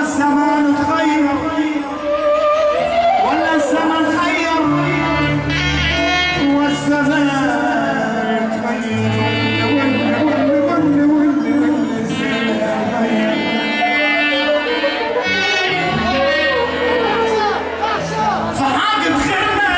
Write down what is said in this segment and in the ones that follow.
الزمان تغير ولا الزمن غير؟ هو الزمان تغير ولا الزمان غير؟ فحاجة خيرنا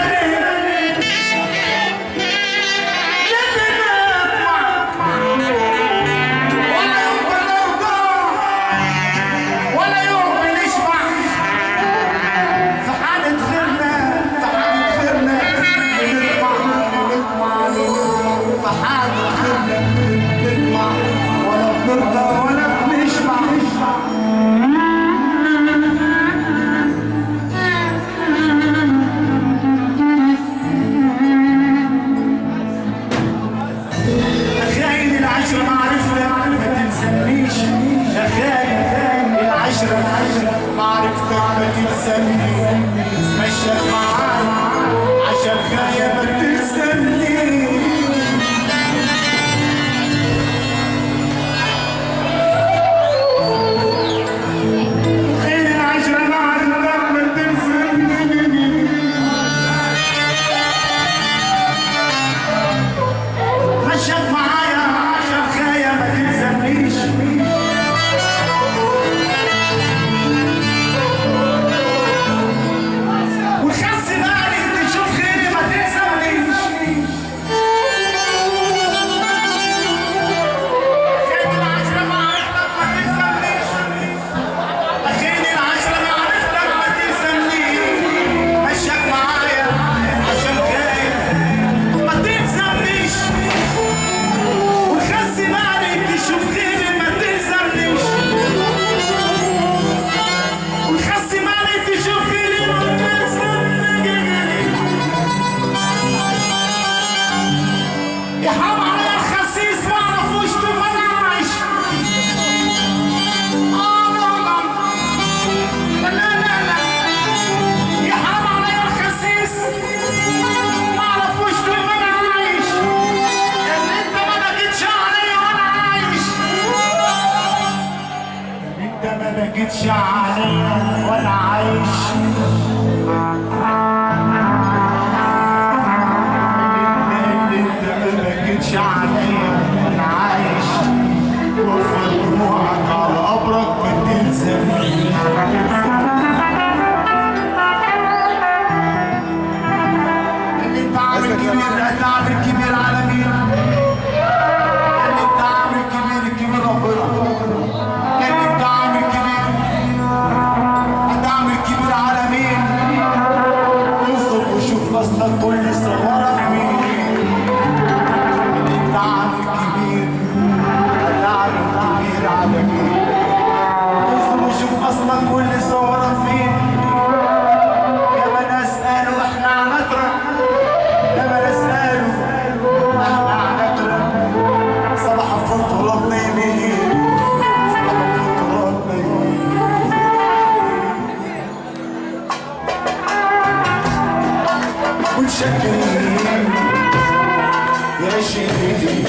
معرفتك ما تلزمني تمشيك معاي عشان خايف ما تلزمني خير العشرة معرفتك ما تلزمني مشيك معايا عشان خايف ما تلزمنيش ما بقتش عليا وانا عايش انت ما بقتش عليا وانا عايش وفي دموعك على قبرك ما تلزمنيش اللي انت عامل كبير انت عامل كبير على مين؟ اللي انت عامل كبير كبير ربنا اصلك كل صورك مين اللي انت عامل كبير هتعمل كبير على مين اصل وشوف اصلك كل صورك فين يا ما ناس قالوا احنا عنترك يا ما ناس قالوا احنا عنترك صباح الفطرات نايمين صباح الفطرات نايمين متشكرين يا شيخي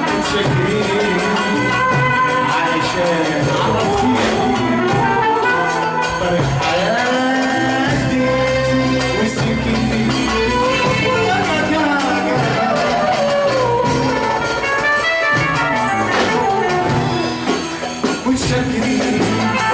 متشكرين علشان عرفتيني فرق حياتي وسكتي متشكرين